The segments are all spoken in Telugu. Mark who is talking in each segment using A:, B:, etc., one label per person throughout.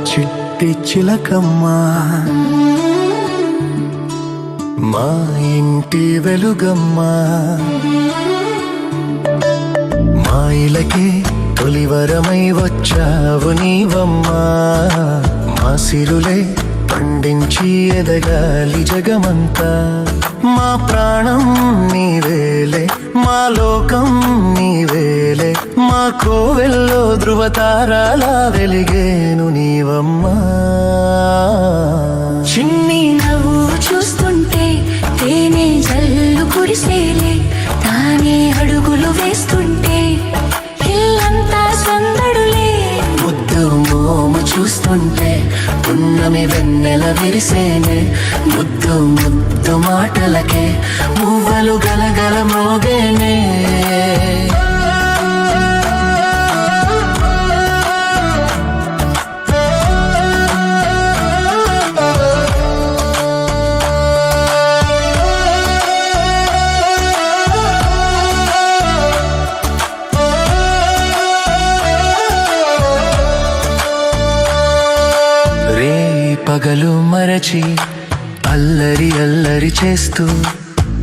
A: చిట్టి చిలకమ్మ మా ఇంటి వెలుగమ్మ, మా ఇలకి తొలివరమై వచ్చావు నీవమ్మా. మా సిరులే పండించి ఎదగాలి జగమంతా. మా ప్రాణం నీవేలే, మా లోకం నీవేలే, మా కోవెల్లో ధృవతారాలా వెలిగేను నీవమ్మా.
B: చిన్ని నవ్వు చూస్తుంటే తేనె జల్లు కురిసేలే, తానే అడుగులు వేస్తుంటే ఇల్లంతా సందడులే.
A: ముద్దు మోము చూస్తుంటే పున్నమి వెన్నెల విరిసేనే, ముద్దు ముద్దు మాటలకే మువ్వలు గలగల మోగేనే. పగలు మరచి అల్లరి అల్లరి చేస్తూ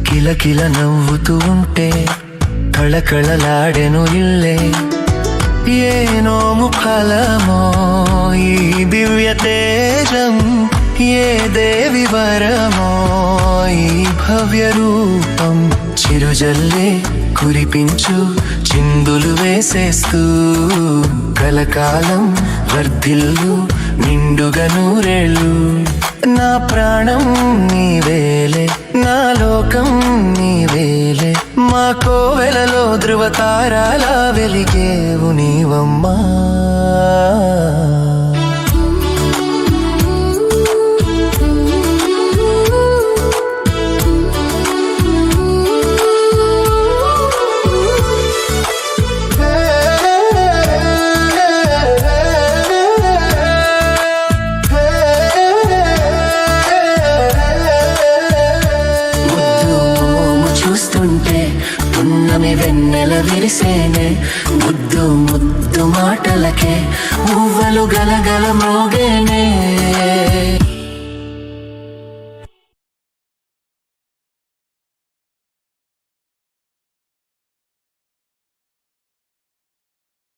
A: కిలకిల నవ్వుతూ ఉంటే కళకళలాడెను ఇల్లే. ఏ నోము ఫలమో ఈ దివ్య తేజం, ఏ దేవి వరమో ఈ భవ్య రూపం. చిరుజల్లే కురిపించు చిందులు వేసేస్తూ కలకాలం వర్ధిల్లు నిండుగా నూరేళ్ళు. నా ప్రాణం నీవేలే, నా లోకం నీవేలే, మా కోవెలలో ధృవతారాలా వెలిగేవు నీవమ్మా. పున్నమి వెన్నెల విరిసేనే, ముద్దు ముద్దు మాటలకే మువ్వలు గలగల మోగేనే.